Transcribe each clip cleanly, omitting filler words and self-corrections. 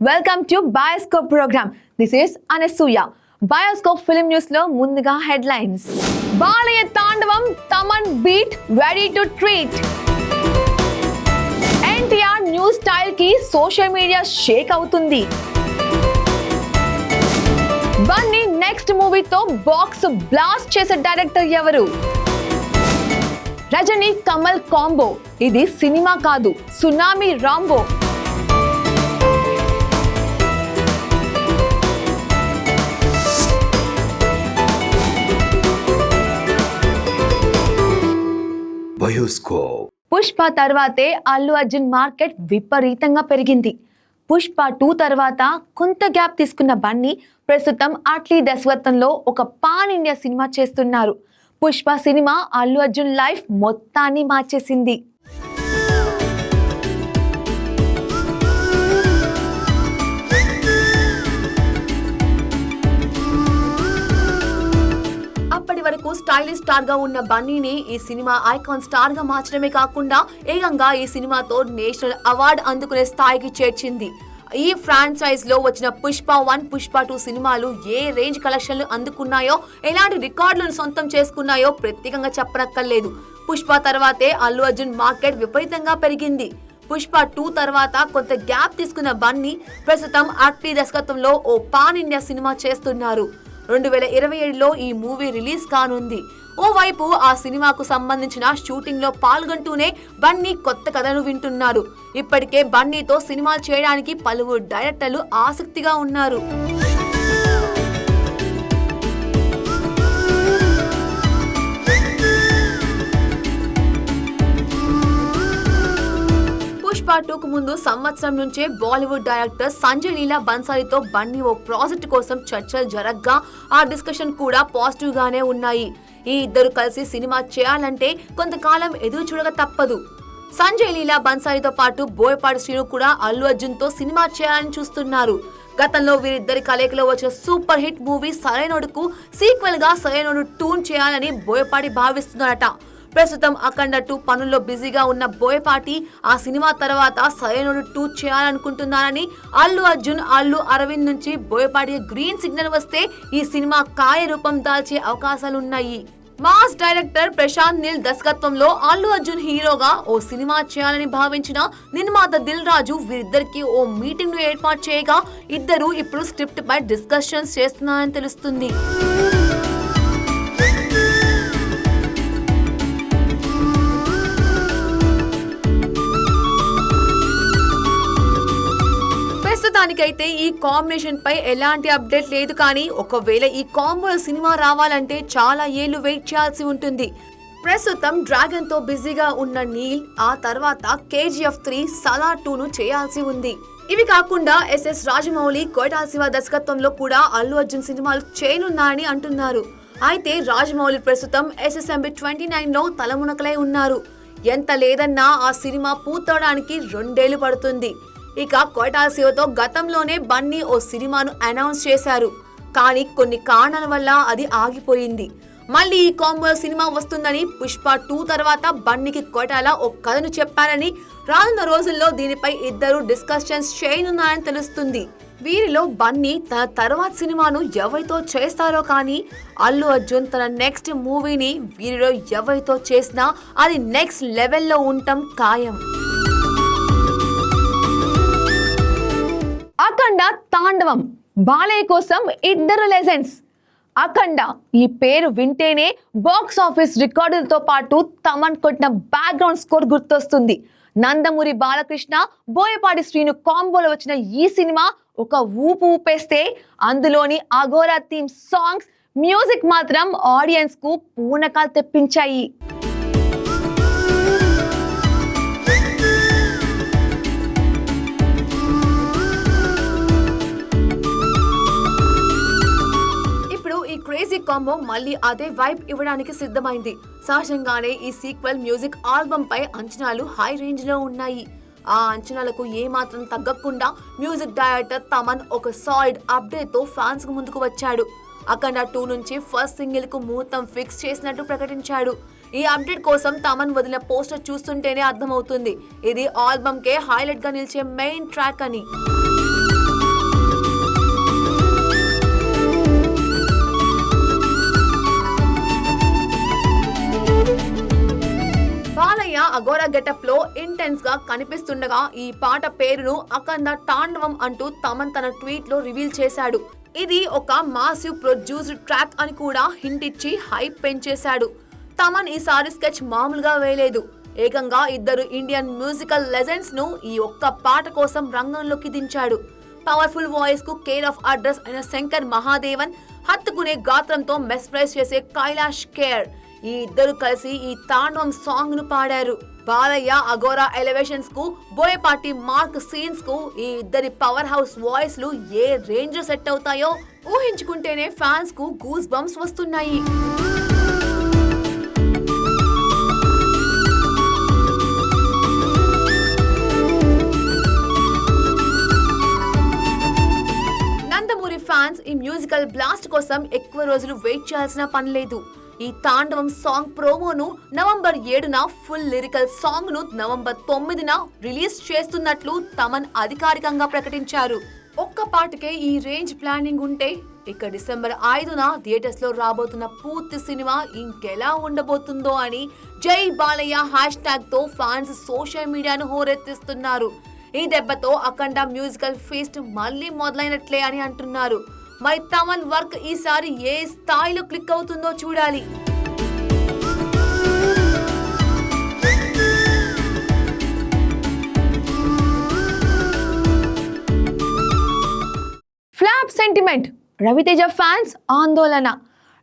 Welcome to bioscope program. This is Anasuya. Bioscope film news లో ముందుగా headlines. Balayya తాండవం, Thaman beat ready to treat. NTR new style కి social media shake అవుతుంది. Bunny next మూవీతో box blast చేసే director ఎవరు? రజనీ కమల్ కాంబో, ఇది సినిమా కాదు, సునామీ రాంబో. పుష్ప తర్వాతే అల్లు అర్జున్ మార్కెట్ విపరీతంగా పెరిగింది. పుష్ప 2 తర్వాత కొంత గ్యాప్ తీసుకున్న బన్నీ ప్రస్తుతం అట్లీ దర్శకత్వంలో ఒక పాన్ ఇండియా సినిమా చేస్తున్నారు. పుష్ప సినిమా అల్లు అర్జున్ లైఫ్ మొత్తాన్ని మార్చేసింది. అప్పటి వరకు స్టైలిష్ స్టార్ గా ఉన్న బన్నీని ఈ సినిమా ఐకాన్ స్టార్ గా మార్చడమే కాకుండా ఏకంగా ఈ సినిమాతో నేషనల్ అవార్డు అందుకునే స్థాయికి చేర్చింది. ఈ ఫ్రాంచైజ్ లో వచ్చిన పుష్ప 1, పుష్ప 2 సినిమాలు ఏ రేంజ్ కలెక్షన్లు అందుకున్నాయో, ఎలాంటి రికార్డులను సొంతం చేసుకున్నాయో ప్రత్యేకంగా చెప్పనక్కర్లేదు. పుష్ప తర్వాతే అల్లు అర్జున్ మార్కెట్ విపరీతంగా పెరిగింది. పుష్ప 2 తర్వాత కొంత గ్యాప్ తీసుకున్న బన్నీ ప్రస్తుతం అట్లీ దర్శకత్వంలో ఓ పాన్ ఇండియా సినిమా చేస్తున్నారు. 2027లో ఈ మూవీ రిలీజ్ కానుంది. ఓవైపు ఆ సినిమాకు సంబంధించిన షూటింగ్ లో పాల్గొంటూనే బన్నీ కొత్త కథను వింటున్నారు. ఇప్పటికే బన్నీతో సినిమాలు చేయడానికి పలువురు డైరెక్టర్లు ఆసక్తిగా ఉన్నారు. పుష్ప 2కు ముందు సంవత్సరం నుంచే బాలీవుడ్ డైరెక్టర్ సంజయ్ లీలా బన్సాలీతో బన్నీ ఓ ప్రాజెక్ట్ కోసం చర్చలు జరగ్గా ఆ డిస్కషన్ కూడా పాజిటివ్ గానే ఉన్నాయి. ఈ ఇద్దరు కలిసి సినిమా చేయాలంటే కొంతకాలం ఎదురు చూడక తప్పదు. సంజయ్ లీలా బన్సాలీతో పాటు బోయపాటి శ్రీను కూడా అల్లు అర్జున్ తో సినిమా చేయాలని చూస్తున్నారు. గతంలో వీరిద్దరి కలయికలో వచ్చిన సూపర్ హిట్ మూవీ సరైనోడుకు సీక్వెల్ గా సరైనోడు 2 చేయాలని బోయపాటి భావిస్తున్నారట. ప్రస్తుతం అఖండ 2 పనుల్లో బిజీగా ఉన్న బోయపాటి ఆ సినిమా తర్వాత సరైనోడు 2 చేయాలనుకుంటున్నారని, అల్లు అర్జున్, అల్లు అరవింద్ నుంచి బోయపాటి గ్రీన్ సిగ్నల్ వస్తే ఈ సినిమా కార్యరూపం దాల్చే అవకాశాలున్నాయి. మాస్ డైరెక్టర్ ప్రశాంత్ నీల్ దర్శకత్వంలో అల్లు అర్జున్ హీరోగా ఓ సినిమా చేయాలని భావించిన నిర్మాత దిల్ రాజు వీరిద్దరికి ఓ మీటింగ్ ను ఏర్పాటు చేయగా ఇద్దరు ఇప్పుడు స్క్రిప్ట్ పై డిస్కషన్స్ చేస్తున్నారని తెలుస్తుంది. ప్రస్తుతానికైతే ఈ కాంబినేషన్ పై ఎలాంటి అప్డేట్ లేదు. కానీ ఒకవేళ ఈ కాంబోలో సినిమా రావాలంటే చాలా ఏళ్లు వెయిట్ చేయాల్సి ఉంటుంది. ప్రస్తుతం డ్రాగన్ తో బిజీగా ఉన్న నీల్ ఆ తర్వాత KGF 3, సలార్ 2ను చేయాల్సి ఉంది. ఇవి కాకుండా SS రాజమౌళి, కొయిటాల శివ దర్శకత్వంలో కూడా అల్లు అర్జున్ సినిమాలు చేయనున్నారని అంటున్నారు. అయితే రాజమౌళి ప్రస్తుతం SSMB 29లో తలమునకలై ఉన్నారు. ఎంత లేదన్నా ఆ సినిమా పూర్తవడానికి 2 ఏళ్లు పడుతుంది. ఇక కొయిటాల శివతో గతంలోనే బన్నీ ఓ సినిమాను అనౌన్స్ చేశారు. కానీ కొన్ని కారణాల వల్ల అది ఆగిపోయింది. మళ్ళీ ఈ కాంబో సినిమా వస్తుందని పుష్ప 2 తర్వాత బన్నీకి కొయిటాల ఓ కథను చెప్పారని, రానున్న రోజుల్లో దీనిపై ఇద్దరు డిస్కషన్స్ చేయనున్నారని తెలుస్తుంది. వీరిలో బన్నీ తన తర్వాత సినిమాను ఎవరితో చేస్తారో కానీ అల్లు అర్జున్ తన నెక్స్ట్ మూవీని వీరిలో ఎవరితో చేసినా అది నెక్స్ట్ లెవెల్లో ఉండటం ఖాయం. అఖండ తాండవం, బాలయ్య కోసం ఇద్దరు లెజెండ్స్. అఖండ ఈ పేరు వింటేనే బాక్స్ ఆఫీస్ రికార్డులతో పాటు తమన్ కొట్టిన బ్యాక్గ్రౌండ్ స్కోర్ గుర్తొస్తుంది. నందమూరి బాలకృష్ణ, బోయపాటి శ్రీను కాంబోలో వచ్చిన ఈ సినిమా ఒక ఊపు ఊపేస్తే అందులోని అఘోరా థీమ్ సాంగ్స్, మ్యూజిక్ మాత్రం ఆడియన్స్ కు పూనకాలు తెప్పించాయి. క్రేజీ కాంబో మళ్ళీ అదే వైబ్ ఇవ్వడానికి సిద్ధమైంది. సహజంగానే ఈ సీక్వెల్ మ్యూజిక్ ఆల్బమ్ పై అంచనాలు హై రేంజ్ లో ఉన్నాయి. ఆ అంచనాలకు ఏమాత్రం తగ్గకుండా మ్యూజిక్ డైరెక్టర్ తమన్ ఒక సాలిడ్ అప్డేట్ తో ఫ్యాన్స్ కు ముందుకు వచ్చాడు. అఖండ 2 నుంచి ఫస్ట్ సింగిల్ కు ముహూర్తం ఫిక్స్ చేసినట్టు ప్రకటించాడు. ఈ అప్డేట్ కోసం తమన్ వదిలిన పోస్టర్ చూస్తుంటేనే అర్థమవుతుంది ఇది ఆల్బమ్ కే హైలైట్ గా నిలిచే మెయిన్ ట్రాక్ అని. అఘోరా గెటప్ లో ఇంటెన్స్ గా కనిపిస్తుండగా ఈ పాట పేరును అఖండ తాండవం అంటూ తమన్ తన ట్వీట్ లో రివీల్ చేశాడు. ఇది ఒక మాసివ్ ప్రొడ్యూస్డ్ ట్రాక్ అని కూడా హింట్ ఇచ్చి హైప్ పెంచేశాడు. తమన్ ఈసారి స్కెచ్ మామూలుగా వేయలేదు. ఏకంగా ఇద్దరు ఇండియన్ మ్యూజికల్ లెజెండ్స్ ను ఈ ఒక్క పాట కోసం రంగంలోకి దించాడు. పవర్ఫుల్ వాయిస్ కు కేర్ ఆఫ్ అడ్రస్ అయిన శంకర్ మహాదేవన్, హత్తుకునే గాత్రంతో మెస్ప్రైజ్ చేసే కైలాష్ కేర్, ఈ ఇద్దరు కలిసి ఈ తాండవం సాంగ్ ను పాడారు. బాలయ్య అఘోరా ఎలివేషన్స్ కు, బోయపాటి మార్క్ సీన్స్ కు ఈ ఇద్దరి పవర్ హౌస్ వాయిస్ లు ఏ రేంజ్ సెట్ అవుతాయో ఊహించుకుంటేనే ఫ్యాన్స్ కు గూస్ బంప్స్ వస్తున్నాయి. నందమూరి ఫ్యాన్స్ ఈ మ్యూజికల్ బ్లాస్ట్ కోసం ఎక్కువ రోజులు వెయిట్ చేయాల్సిన పని లేదు. ఈ తాండవం సాంగ్ ప్రోమోను నవంబర్ 7న, ఫుల్ లిరికల్ సాంగ్ ను నవంబర్ 9న రిలీజ్ చేస్తున్నట్లు తమన్ అధికారికంగా ప్రకటించారు. ఒక్క పాటకే ఈ రేంజ్ ప్లానింగ్ ఉంటే ఇక డిసెంబర్ 5న థియేటర్స్ లో రాబోతున్న పూర్తి సినిమా ఇంకెలా ఉండబోతుందో అని జై బాలయ్య హ్యాష్ ట్యాగ్ తో ఫ్యాన్స్ సోషల్ మీడియాను హోరెత్తిస్తున్నారు. ఈ దెబ్బతో అఖండ మ్యూజికల్ ఫీస్ట్ మళ్ళీ మొదలైనట్లే అని అంటున్నారు. మరి తమన్ వర్క్ ఈసారి ఏ స్థాయిలో క్లిక్ అవుతుందో చూడాలి. ఫ్లాప్ సెంటిమెంట్, రవితేజ ఫ్యాన్స్ ఆందోళన.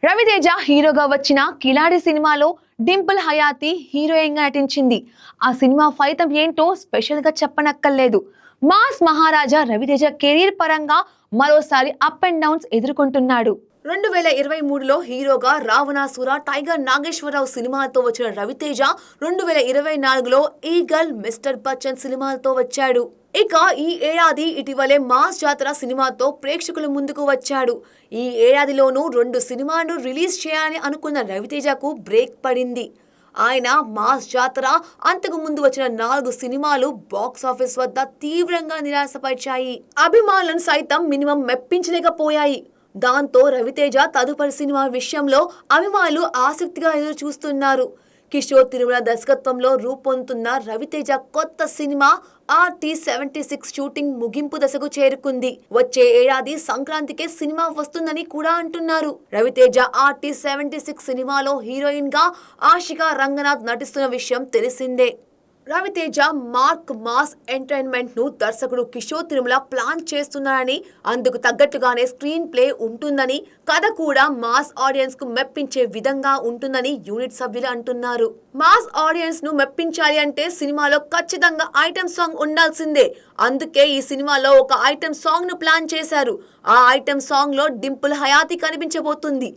రవితేజ హీరోగా వచ్చిన కిలాడి సినిమాలో డింపుల్ హయాతి హీరోయిన్ గా నటించింది. ఆ సినిమా ఫలితం ఏంటో స్పెషల్ గా చెప్పనక్కర్లేదు. మాస్ మహారాజా రవితేజ కెరీర్ పరంగా మరోసారి అప్ అండ్ డౌన్స్ ఎదుర్కొంటున్నాడు. 2023లో హీరోగా రావణాసుర, టైగర్ నాగేశ్వరరావు సినిమాలతో వచ్చిన రవితేజ 2024లో ఈగల్, మిస్టర్ బచ్చన్ సినిమాలతో వచ్చాడు. ఇక ఈ ఏడాది ఇటీవలే మాస్ జాతర సినిమాతో ప్రేక్షకుల ముందుకు వచ్చాడు. ఈ ఏడాదిలోనూ 2 సినిమాలను రిలీజ్ చేయాలని అనుకున్న రవితేజకు బ్రేక్ పడింది. ఆయన మాస్ జాతర, అంతకు ముందు వచ్చిన 4 సినిమాలు బాక్స్ ఆఫీస్ వద్ద తీవ్రంగా నిరాశపరిచాయి. అభిమానులను సైతం మినిమం మెప్పించలేకపోయాయి. దాంతో రవితేజ తదుపరి సినిమా విషయంలో అభిమానులు ఆసక్తిగా ఎదురు చూస్తున్నారు. కిషోర్ తిరుమల దర్శకత్వంలో రూపొందుతున్న రవితేజ కొత్త సినిమా RT-76 షూటింగ్ ముగింపు దశకు చేరుకుంది. వచ్చే ఏడాది సంక్రాంతికే సినిమా వస్తుందని కూడా అంటున్నారు. రవితేజ RT-76 సినిమాలో హీరోయిన్ గా ఆషికా రంగనాథ్ నటిస్తున్న విషయం తెలిసిందే. రవితేజ మార్క్ మాస్ ఎంటర్టైన్మెంట్ ను దర్శకుడు కిషోర్ తిరుమల ప్లాన్ చేస్తున్నారని, అందుకు తగ్గట్టుగానే స్క్రీన్ ప్లే ఉంటుందని, కథ కూడా మాస్ ఆడియన్స్ కు మెప్పించే విధంగా ఉంటుందని యూనిట్ సభ్యులు అంటున్నారు. మాస్ ఆడియన్స్ ను మెప్పించాలి అంటే సినిమాలో ఖచ్చితంగా ఐటమ్ సాంగ్ ఉండాల్సిందే. అందుకే ఈ సినిమాలో ఒక ఐటమ్ సాంగ్ ను ప్లాన్ చేశారు. ఆ ఐటమ్ సాంగ్ లో డింపుల్ హయాతి కనిపించబోతుంది.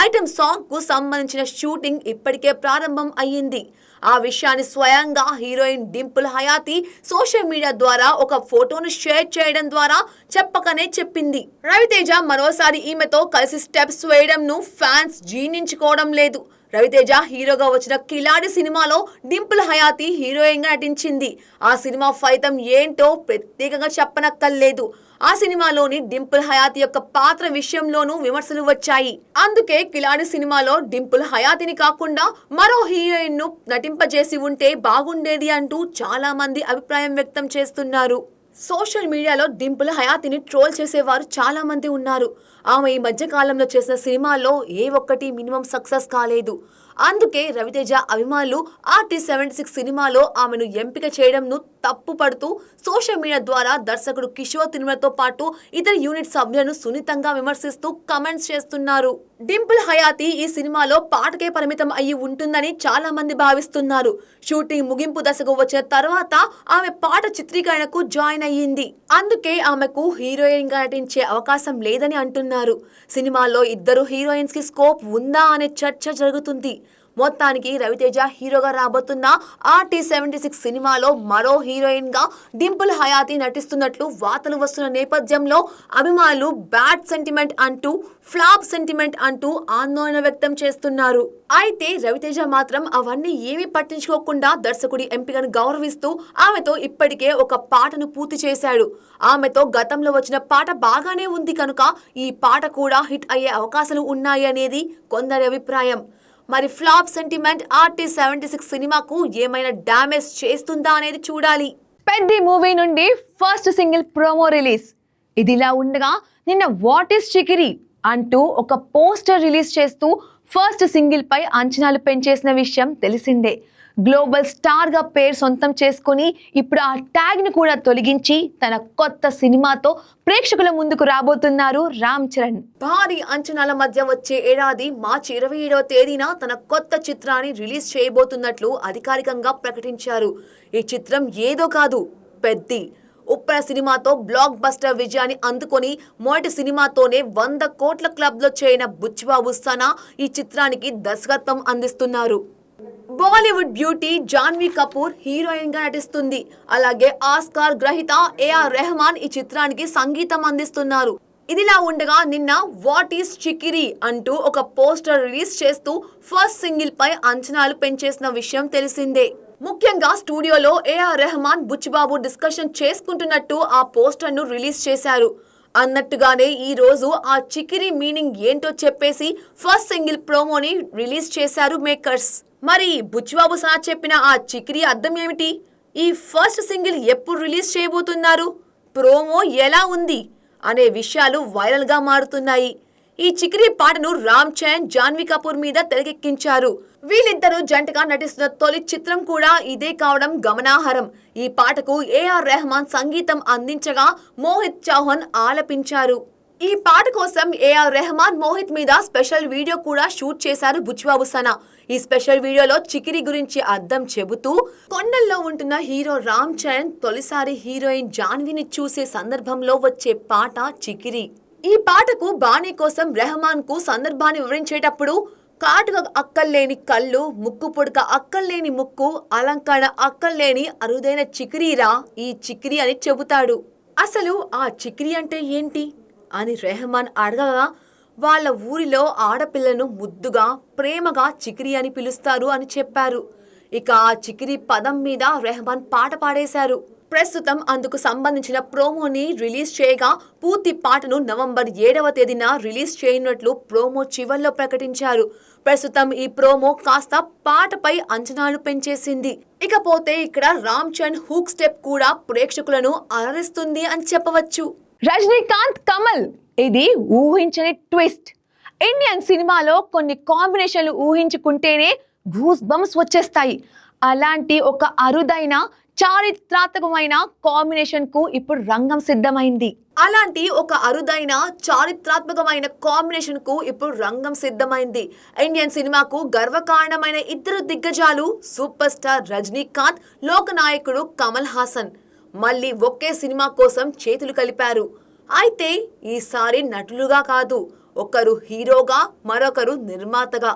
ఐటమ్ సాంగ్ కు సంబంధించిన షూటింగ్ ఇప్పటికే ప్రారంభం అయ్యింది. ఆ విషయాన్ని స్వయంగా heroine Dimple Hayathi social media ద్వారా ఒక ఫోటోను షేర్ చేయడం ద్వారా చెప్పకనే చెప్పింది. రవితేజ మరోసారి ఈమెతో కలిసి స్టెప్స్ వేయడంను ఫ్యాన్స్ జీర్ణించుకోవడం లేదు. రవితేజ హీరోగా వచ్చిన కిలాడి సినిమాలో డింపుల్ హయాతి హీరోయిన్ గా నటించింది. ఆ సినిమా ఫలితం ఏంటో ప్రత్యేకంగా చెప్పనక్కర్లేదు. ఆ సినిమాలోని డింపుల్ హయాతి యొక్క పాత్ర విషయంలోనూ విమర్శలు వచ్చాయి. అందుకే కిలాడి సినిమాలో డింపుల్ హయాతిని కాకుండా మరో హీరోయిన్ ను నటింపజేసి ఉంటే బాగుండేది అంటూ చాలా మంది అభిప్రాయం వ్యక్తం చేస్తున్నారు. సోషల్ మీడియాలో డింపుల్ హయాతిని ట్రోల్ చేసేవారు చాలా మంది ఉన్నారు. ఆమె ఈ మధ్య కాలంలో చేసిన సినిమాల్లో ఏ ఒక్కటి మినిమం సక్సెస్ కాలేదు. అందుకే రవితేజ అభిమానులు RT-76 సినిమాలో ఆమెను ఎంపిక చేయడంను తప్పు పడుతూ సోషల్ మీడియా ద్వారా దర్శకుడు కిషోర్ తిరుమలతో పాటు ఇతర యూనిట్ సభ్యులను సున్నితంగా విమర్శిస్తూ కామెంట్స్ చేస్తున్నారు. డింపుల్ హయాతి ఈ సినిమాలో పాటకే పరిమితం అయ్యి ఉంటుందని చాలా మంది భావిస్తున్నారు. షూటింగ్ ముగింపు దశకు వచ్చిన తర్వాత ఆమె పాట చిత్రీకరణకు జాయిన్ అయ్యింది. అందుకే ఆమెకు హీరోయిన్ గా నటించే అవకాశం లేదని అంటున్నారు. సినిమాలో ఇద్దరు హీరోయిన్స్ కి స్కోప్ ఉందా అనే చర్చ జరుగుతుంది. మొత్తానికి రవితేజ హీరోగా రాబోతున్న RT-76 సినిమాలో మరో హీరోయిన్ గా డింపుల్ హయాతి నటిస్తున్నట్లు వార్తలు వస్తున్న నేపథ్యంలో అభిమానులు బ్యాడ్ సెంటిమెంట్ అంటూ, ఫ్లాప్ సెంటిమెంట్ అంటూ ఆందోళన వ్యక్తం చేస్తున్నారు. అయితే రవితేజ మాత్రం అవన్నీ ఏమీ పట్టించుకోకుండా దర్శకుడి ఎంపికను గౌరవిస్తూ ఆమెతో ఇప్పటికే ఒక పాటను పూర్తి చేశాడు. ఆమెతో గతంలో వచ్చిన పాట బాగానే ఉంది కనుక ఈ పాట కూడా హిట్ అయ్యే అవకాశాలు ఉన్నాయి అనేది కొందరి అభిప్రాయం. మరి ఫ్లాప్ సెంటిమెంట్ RT-76 సినిమాకు ఏమైనా డ్యామేజ్ చేస్తుందా అనేది చూడాలి. పెద్ది మూవీ నుండి ఫస్ట్ సింగిల్ ప్రోమో రిలీజ్. ఇదిలా ఉండగా నిన్న వాట్ ఈస్ చికిరి అంటూ ఒక పోస్టర్ రిలీజ్ చేస్తూ ఫస్ట్ సింగిల్ పై అంచనాలు పెంచేసిన విషయం తెలిసిందే. గ్లోబల్ స్టార్ గా పేరు సొంతం చేసుకుని ఇప్పుడు ఆ ట్యాగ్ ని కూడా తొలగించి తన కొత్త సినిమాతో ప్రేక్షకుల ముందుకు రాబోతున్నారు రామ్ చరణ్. భారీ అంచనాల మధ్య వచ్చే ఏడాది మార్చి 27వ తేదీన తన కొత్త చిత్రాన్ని రిలీజ్ చేయబోతున్నట్లు అధికారికంగా ప్రకటించారు. ఈ చిత్రం ఏదో కాదు, పెద్ది. ఉప్పెన సినిమాతో బ్లాక్ బస్టర్ విజయాన్ని అందుకొని మొదటి సినిమాతోనే 100 కోట్ల క్లబ్ లో చేరిన బుచ్చిబాబు సనా ఈ చిత్రానికి దర్శకత్వం అందిస్తున్నారు. బాలీవుడ్ బ్యూటీ జాన్వీ కపూర్ హీరోయిన్ గా నటిస్తుంది. అలాగే ఆస్కార్ గ్రహీత AR రెహమాన్ ఈ చిత్రానికి సంగీతం అందిస్తున్నారు. ఇదిలా ఉండగా నిన్న వాట్ ఈస్ చికిరి అంటూ ఒక పోస్టర్ రిలీజ్ చేస్తూ ఫస్ట్ సింగిల్ పై అంచనాలు పెంచేసిన విషయం తెలిసిందే. ముఖ్యంగా స్టూడియోలో AR రెహమాన్ బుచ్చిబాబు డిస్కషన్ చేసుకుంటున్నట్టు ఆ పోస్టర్ ను రిలీజ్ చేశారు. అన్నట్టుగానే ఈ రోజు ఆ చికిరి మీనింగ్ ఏంటో చెప్పేసి ఫస్ట్ సింగిల్ ప్రోమోని రిలీజ్ చేశారు మేకర్స్. మరి బుచ్చిబాబు సనా చెప్పిన ఆ చికిరి అర్థం ఏమిటి? ఈ ఫస్ట్ సింగిల్ ఎప్పుడు రిలీజ్ చేయబోతున్నారు? ప్రోమో ఎలా ఉంది అనే విషయాలు వైరల్ గా మారుతున్నాయి. ఈ చికిరి పాటను రామ్ చరణ్, జాన్వీ కపూర్ మీద తెరకెక్కించారు. వీళ్ళిద్దరూ జంటగా నటిస్తున్న తొలి చిత్రం కూడా ఇదే కావడం గమనార్హం. ఈ పాటకు AR రెహమాన్ సంగీతం అందించగా మోహిత్ చౌహాన్ ఆలపించారు. ఈ పాట కోసం AR రెహమాన్, మోహిత్ మీద స్పెషల్ వీడియో కూడా షూట్ చేశారు బుచ్చిబాబు సనా. ఈ స్పెషల్ వీడియోలో చికిరి గురించి అర్థం చెబుతూ కొండల్లో ఉంటున్న హీరో రామ్ చరణ్ తొలిసారి హీరోయిన్ జాన్వీని చూసే సందర్భంలో వచ్చే పాట చికిరి. ఈ పాటకు బాణీ కోసం రెహమాన్ కు సందర్భాన్ని వివరించేటప్పుడు కాటుక అక్కల్లేని కళ్ళు, ముక్కు పుడక అక్కల్లేని ముక్కు, అలంకరణ అక్కల్లేని అరుదైన చికిరీరా ఈ చికిరి అని చెబుతాడు. అసలు ఆ చికిరి అంటే ఏంటి అని రెహమాన్ అడగగా వాళ్ళ ఊరిలో ఆడపిల్లను ముద్దుగా ప్రేమగా చికిరి అని పిలుస్తారు అని చెప్పారు. ఇక ఆ చికిరి పదం మీద రెహమాన్ పాట పాడేశారు. ప్రస్తుతం అందుకు సంబంధించిన ప్రోమోని రిలీజ్ చేయగా పూర్తి పాటను నవంబర్ 7వ తేదీన రిలీజ్ చేయనున్నట్లు ప్రోమో చివర్లో ప్రకటించారు. ప్రస్తుతం ఈ ప్రోమో కాస్త పాటపై అంచనాలు పెంచేసింది. ఇకపోతే ఇక్కడ రామ్ చరణ్ హుక్ స్టెప్ కూడా ప్రేక్షకులను అలరిస్తుంది అని చెప్పవచ్చు. రజనీకాంత్, కమల్, ఇది ఊహించని ట్విస్ట్. ఇండియన్ సినిమాలో కొన్ని కాంబినేషన్లు ఊహించుకుంటేనే గూస్ బంప్స్ వచ్చేస్తాయి. అలాంటి ఒక అరుదైన చారిత్రాత్మకమైన కాంబినేషన్ కు ఇప్పుడు రంగం సిద్ధమైంది. ఇండియన్ సినిమాకు గర్వకారణమైన ఇద్దరు దిగ్గజాలు సూపర్ స్టార్ రజనీకాంత్, లోకనాయకుడు కమల్ హాసన్ మళ్ళీ ఒకే సినిమా కోసం చేతులు కలిపారు. అయితే ఈసారి నటులుగా కాదు, ఒకరు హీరోగా, మరొకరు నిర్మాతగా.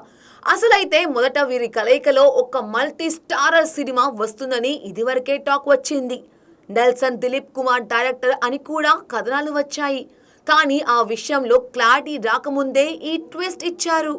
అసలైతే మొదట వీరి కలయికలో ఒక మల్టీ స్టారర్ సినిమా వస్తుందని ఇదివరకే టాక్ వచ్చింది. నెల్సన్ దిలీప్ కుమార్ డైరెక్టర్ అని కూడా కథనాలు వచ్చాయి. కానీ ఆ విషయంలో క్లారిటీ రాకముందే ఈ ట్విస్ట్ ఇచ్చారు.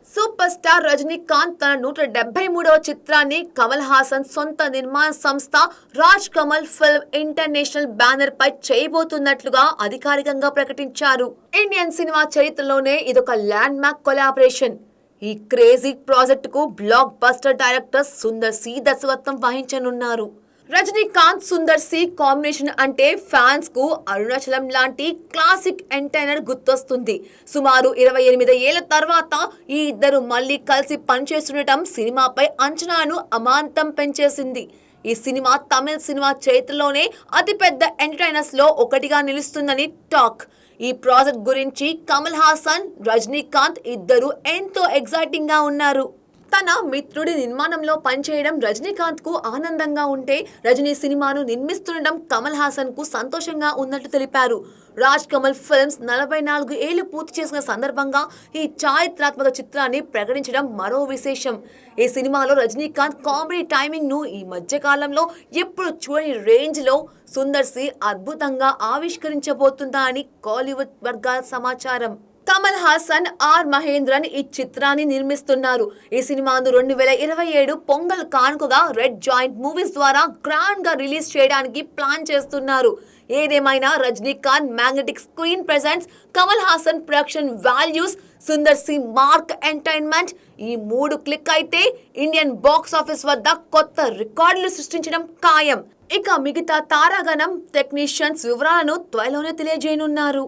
సూపర్ స్టార్ రజనీకాంత్ తన 173వ చిత్రాన్ని కమల్ హాసన్ సొంత నిర్మాణ సంస్థ Raj Kamal film international banner పై చేయబోతున్నట్లుగా అధికారికంగా ప్రకటించారు. ఇండియన్ సినిమా చరిత్రలోనే ఇదొక ల్యాండ్ మార్క్ కొలాబరేషన్. ఈ క్రేజీ ప్రాజెక్ట్ కు blockbuster director Sundar C దర్శకత్వం వహించనున్నారు. రజనీకాంత్, సుందర్ సి కాంబినేషన్ అంటే ఫ్యాన్స్ కు అరుణాచలం లాంటి క్లాసిక్ ఎంటర్టైనర్ గుర్తొస్తుంది. సుమారు 28 ఏళ్ల తర్వాత ఈ ఇద్దరు మళ్ళీ కలిసి పనిచేస్తుండటం సినిమాపై అంచనాను అమాంతం పెంచేసింది. ఈ సినిమా తమిళ సినిమా చరిత్రలోనే అతిపెద్ద ఎంటర్టైనర్స్ లో ఒకటిగా నిలుస్తుందని టాక్. ఈ ప్రాజెక్ట్ గురించి కమల్ హాసన్, రజనీకాంత్ ఇద్దరు ఎంతో ఎక్సైటింగ్ గా ఉన్నారు. తన మిత్రుడి నిర్మాణంలో పనిచేయడం రజనీకాంత్ కు ఆనందంగా ఉంటే రజనీ సినిమాను నిర్మిస్తుండడం కమల్ హాసన్ కు సంతోషంగా ఉన్నట్టు తెలిపారు. రాజ్ కమల్ ఫిల్మ్స్ 44 ఏళ్లు పూర్తి చేసిన సందర్భంగా ఈ చారిత్రాత్మక చిత్రాన్ని ప్రకటించడం మరో విశేషం. ఈ సినిమాలో రజనీకాంత్ కామెడీ టైమింగ్ ను ఈ మధ్య కాలంలో ఎప్పుడు చూడని రేంజ్ లో సుందర్ సి అద్భుతంగా ఆవిష్కరించబోతుందా అని కోలీవుడ్ వర్గాల సమాచారం. కమల్ హాసన్, ఆర్ మహేంద్రన్ ఈ చిత్రాన్ని నిర్మిస్తున్నారు. ఈ సినిమాను 2027 పొంగల్ కానుకగా రెడ్ జాయింట్ మూవీస్ ద్వారా గ్రాండ్ గా రిలీజ్ చేయడానికి ప్లాన్ చేస్తున్నారు. ఏదేమైనా Rajinikanth magnetic screen presence, Kamal Haasan production values, Sundar C mark entertainment ఈ 3 క్లిక్ అయితే ఇండియన్ బాక్స్ ఆఫీస్ వద్ద కొత్త రికార్డులు సృష్టించడం ఖాయం. ఇక మిగతా తారాగణం, టెక్నీషియన్స్ వివరాలను త్వరలోనే తెలియజేయనున్నారు.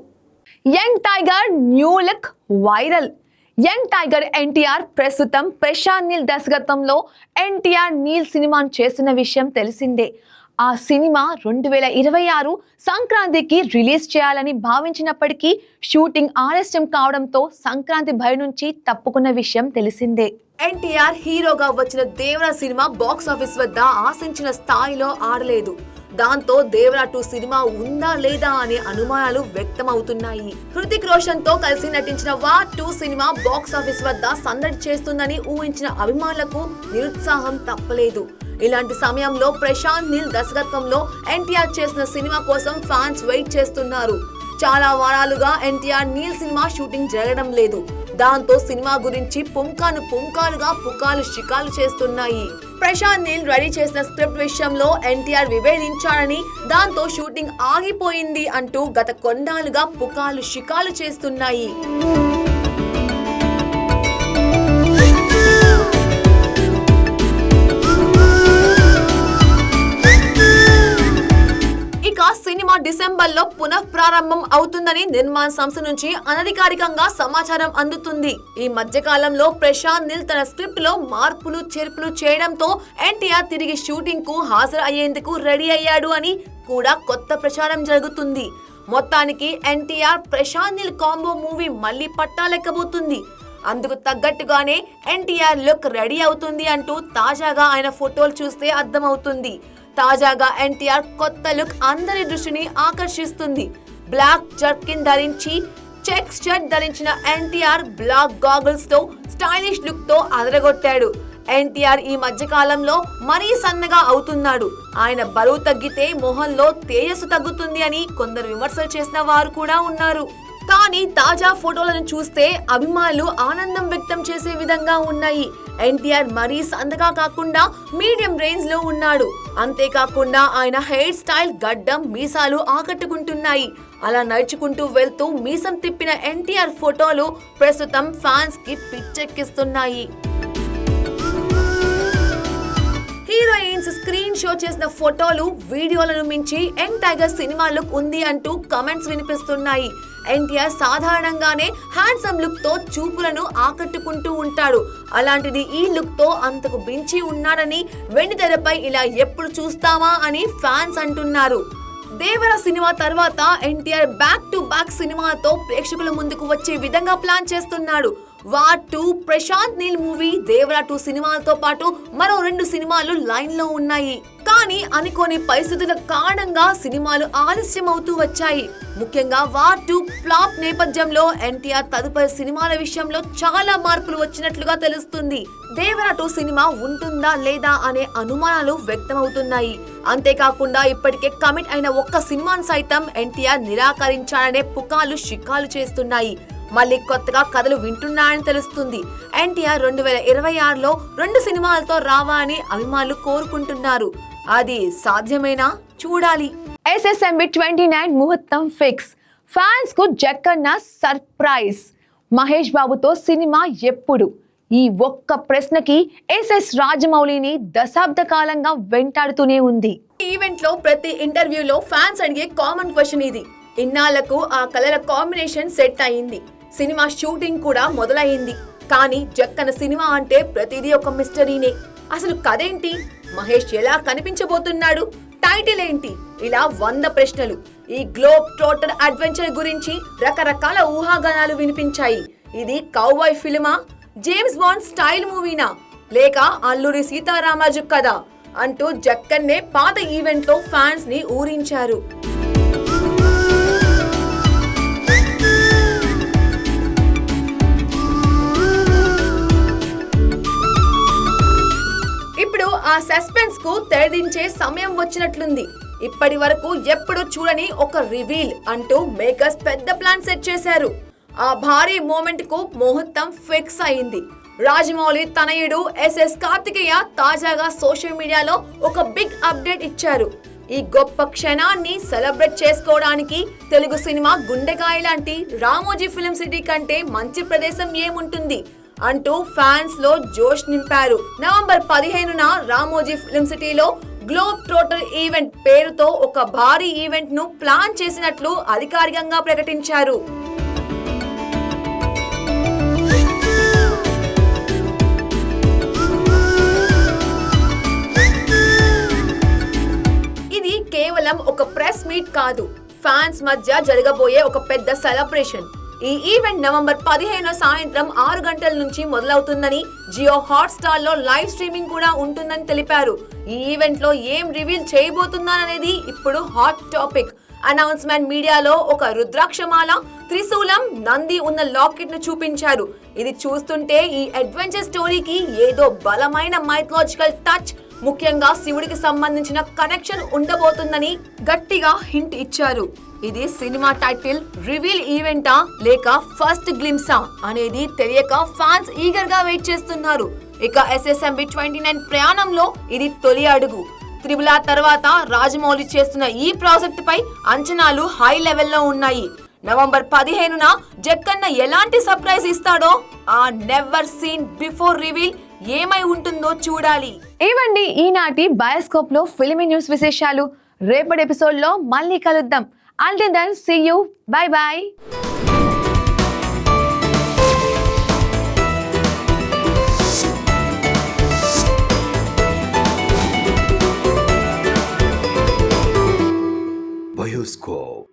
Young tiger new look viral. Young tiger NTR ప్రస్తుతం ప్రశాంత్ నీల్ దర్శకత్వంలో ఎన్టీఆర్ నీల్ సినిమాను చేస్తున్న విషయం తెలిసిందే. ఆ సినిమా 2026 సంక్రాంతికి రిలీజ్ చేయాలని భావించినప్పటికీ షూటింగ్ ఆలస్యం కావడంతో సంక్రాంతి భయ నుంచి తప్పుకున్న విషయం తెలిసిందే. ఎన్టీఆర్ హీరోగా వచ్చిన దేవరా సినిమా బాక్స్ ఆఫీస్ వద్ద ఆశించిన స్థాయిలో ఆడలేదు. దాంతో దేవరా 2 సినిమా ఉందా లేదా అనే అనుమానాలు వ్యక్తమవుతున్నాయి. హృతిక్ రోషన్ తో కలిసి నటించిన వార్ 2 సినిమా బాక్స్ ఆఫీస్ వద్ద సందడి చేస్తుందని ఊహించిన అభిమానులకు నిరుత్సాహం తప్పలేదు. ఇలాంటి సమయంలో ప్రశాంత్ నీల్ దర్శకత్వంలో ఎన్టీఆర్ చేసిన సినిమా కోసం ఫ్యాన్స్ వెయిట్ చేస్తున్నారు. చాలా వారాలుగా ఎన్టీఆర్ నీల్ సినిమా షూటింగ్ జరగడం లేదు. దాంతో సినిమా గురించి పుంకాలుగా పుకాలు షికాలు చేస్తున్నాయి. ప్రశాంత్ నీల్ రెడీ చేసిన స్క్రిప్ట్ విషయంలో ఎన్టీఆర్ విభేదించాడని, దాంతో షూటింగ్ ఆగిపోయింది అంటూ గత కొన్నాళ్లుగా పుకాలు షికాలు చేస్తున్నాయి. సినిమా డిసెంబర్ లో పునఃప్రారంభం అవుతుందని నిర్మాణ సంస్థ నుంచి అనధికారికంగా సమాచారం అందుతుంది. ఈ మధ్య కాలంలో ప్రశాంత్ నీల్ తన స్క్రిప్ట్ లో మార్పులు చేర్పులు చేయడంతో ఎన్టీఆర్ తిరిగి షూటింగ్ కు హాజరు అయ్యేందుకు రెడీ అయ్యాడు అని కూడా కొత్త ప్రచారం జరుగుతుంది. మొత్తానికి ఎన్టీఆర్ ప్రశాంత్ నీల్ కాంబో మూవీ మళ్ళీ పట్టాలెక్కబోతుంది. అందుకు తగ్గట్టుగానే ఎన్టీఆర్ లుక్ రెడీ అవుతుంది అంటూ తాజాగా ఆయన ఫోటోలు చూస్తే అర్థమవుతుంది. తాజాగా ఎన్టీఆర్ కొత్త లుక్ అందరి దృష్టిని ఆకర్షిస్తుంది. బ్లాక్ జర్కిన్ ధరించి చెక్ షర్ట్ ధరించిన ఎన్టీఆర్ బ్లాక్ గాగుల్స్ తో స్టైలిష్ లుక్ తో అదరగొట్టాడు. ఎన్టీఆర్ ఈ మధ్య కాలంలో మరీ సన్నగా అవుతున్నాడు. ఆయన బరువు తగ్గితే మొహంలో తేజస్సు తగ్గుతుంది అని కొందరు విమర్శలు చేసిన వారు కూడా ఉన్నారు. కానీ తాజా ఫోటోలను చూస్తే అభిమానులు ఆనందం వ్యక్తం చేసే విధంగా ఉన్నాయి. ఎన్టీఆర్ మరీ సన్నగా కాకుండా మీడియం రేంజ్ లో ఉన్నాడు. అంతేకాకుండా ఆయన హెయిర్ స్టైల్, గడ్డం, మీసాలు ఆకట్టుకుంటున్నాయి. అలా నడుచుకుంటూ వెళ్తూ మీసం తిప్పిన ఎన్టీఆర్ ఫోటోలు ప్రస్తుతం ఫ్యాన్స్ కి పిచ్చెక్కిస్తున్నాయి. హీరోయిన్స్ స్క్రీన్ షో చేసిన ఫోటోలు, వీడియోలను మించి యంగ్ టైగర్ సినిమా లుక్ ఉంది అంటూ కామెంట్స్ వినిపిస్తున్నాయి. ఎన్టీఆర్ సాధారణంగానే హ్యాండ్సమ్ లుక్ తో చూపులను ఆకట్టుకుంటూ ఉంటాడు. అలాంటిది ఈ లుక్ తో అంతకు మించి ఉన్నాడని, వెండితెరపై ఇలా ఎప్పుడు చూస్తామా అని ఫ్యాన్స్ అంటున్నారు. దేవర సినిమా తర్వాత ఎన్టీఆర్ బ్యాక్ టు బ్యాక్ సినిమాతో ప్రేక్షకుల ముందుకు వచ్చే విధంగా ప్లాన్ చేస్తున్నాడు. వార్ 2, ప్రశాంత్ నీల్ మూవీ, దేవరా 2 సినిమాలతో పాటు మరో 2 సినిమాలు లైన్ లో ఉన్నాయి. కానీ అనుకోని పరిస్థితుల కారణంగా సినిమాలు ఆలస్యం అవుతూ వచ్చాయి. ముఖ్యంగా వార్ 2 ఫ్లాప్ నేపథ్యంలో ఎన్టీఆర్ తదుపరి సినిమాల విషయంలో చాలా మార్పులు వచ్చినట్లుగా తెలుస్తుంది. దేవరా 2 సినిమా ఉంటుందా లేదా అనే అనుమానాలు వ్యక్తమవుతున్నాయి. అంతేకాకుండా ఇప్పటికే కమిట్ అయిన ఒక్క సినిమాను సైతం ఎన్టీఆర్ నిరాకరించాడనే పుకాలు షికాలు చేస్తున్నాయి. మళ్ళీ కొత్తగా కథలు వింటున్నాయని తెలుస్తుంది. ఎన్టీఆర్ 2026లో 2 సినిమాలతో రావాలని అభిమానులు కోరుకుంటున్నారు. అది సాధ్యమేనా చూడాలి. SSMB 29 ముహూర్తం ఫిక్స్. ఫ్యాన్స్ కు జక్కన్న సర్ప్రైజ్. మహేష్ బాబుతో సినిమా ఎప్పుడు? ఈ ఒక్క ప్రశ్నకి SS రాజమౌళిని దశాబ్ద కాలంగా వెంటాడుతూనే ఉంది. ఈవెంట్ లో ప్రతి ఇంటర్వ్యూలో ఫ్యాన్స్ అడిగే కామన్ క్వశ్చన్ ఇది. ఇన్నాళ్లకు ఆ కలర్ కాంబినేషన్ సెట్ అయింది. సినిమా షూటింగ్ కూడా మొదలైంది. కానీ జక్కన సినిమా అంటే ప్రతిదీ ఒక మిస్టరీనే. అసలు కథేంటి? మహేష్ ఎలా కనిపించబోతున్నాడు? టైటిల్ ఏంటి? ఇలా 100 ప్రశ్నలు. ఈ గ్లోబ్ ట్రోటర్ అడ్వెంచర్ గురించి రకరకాల ఊహాగానాలు వినిపించాయి. ఇది కౌబాయ్ ఫిల్మా, జేమ్స్ బాండ్ స్టైల్ మూవీనా, లేక అల్లూరి సీతారామరాజు కదా అంటూ జక్కన్నే పాత ఈవెంట్ లో ఫ్యాన్స్ ని ఊరించారు. ఇప్పుడు ఆ సస్పెన్స్ కు తెరదించే సమయం వచ్చినట్లుంది. ఇప్పటి వరకు ఎప్పుడు చూడని ఒక రివీల్ అంటూ మేకర్స్ పెద్ద ప్లాన్ సెట్ చేశారు. ఆ భారీ మూమెంట్ కు ముహూర్తం ఫిక్స్ అయింది. రాజమౌళి తనయుడు ఎస్ఎస్ కార్తికేయ తాజాగా సోషల్ మీడియాలో ఒక బిగ్ అప్డేట్ ఇచ్చారు. ఈ గొప్ప క్షణాన్ని సెలబ్రేట్ చేసుకోవడానికి తెలుగు సినిమా గుండెకాయ లాంటి రామోజీ ఫిలిం సిటీ కంటే మంచి ప్రదేశం ఏముంటుంది అంటూ ఫ్యాన్స్ లో జోష్ నింపారు. నవంబర్ 15న రామోజీ ఫిలిం సిటీలో గ్లోబ్ ట్రోటర్ ఈవెంట్ పేరుతో ఒక భారీ ఈవెంట్ ను ప్లాన్ చేసినట్లు అధికారికంగా ప్రకటించారు. ఇది కేవలం ఒక ప్రెస్ మీట్ కాదు, ఫ్యాన్స్ మధ్య జరగబోయే ఒక పెద్ద సెలబ్రేషన్. ఈ ఈవెంట్ నవంబర్ 15 సాయంత్రం 6 గంటల నుంచి మొదలవుతుందని, జియో హాట్‌స్టార్ లో లైవ్ స్ట్రీమింగ్ కూడా ఉంటుందని తెలిపారు. ఈ ఈవెంట్ లో ఏం రివీల్ చేయబోతున్నారనేది ఇప్పుడు హాట్ టాపిక్. అనౌన్స్మెంట్ మీడియాలో ఒక రుద్రాక్షమాల, త్రిశూలం, నంది ఉన్న లాకెట్ ను చూపించారు. ఇది చూస్తుంటే ఈ అడ్వెంచర్ స్టోరీకి ఏదో బలమైన మైథలాజికల్ టచ్, ముఖ్యంగా శివుడికి సంబంధించిన కనెక్షన్ ఉండబోతుందని గట్టిగా హింట్ ఇచ్చారు. ఇది సినిమా టైటిల్ రివీల్ ఈవెంటా లేక ఫస్ట్ గ్లింప్సా అనేది తెలియక ఫ్యాన్స్ ఈగర్ గా వెయిట్ చేస్తున్నారు. ఇక SSMB 29 ప్రయాణంలో ఇది తొలి అడుగు. త్రిబుల్ R తర్వాత రాజమౌళి చేస్తున్న ఈ ప్రాజెక్ట్ పై అంచనాలు హై లెవెల్లో ఉన్నాయి. నవంబర్ 15న జక్కన్న ఎలాంటి సర్ప్రైజ్ ఇస్తాడో, ఆ నెవర్ సీన్ బిఫోర్ రివీల్ ఏమై ఉంటుందో చూడాలి. ఇవండి ఈనాటి బయోస్కోప్ లో ఫిల్మీ న్యూస్ విశేషాలు. రేపటి ఎపిసోడ్ లో మళ్ళీ కలుద్దాం. Until then, see you. Bye bye. Bioscope.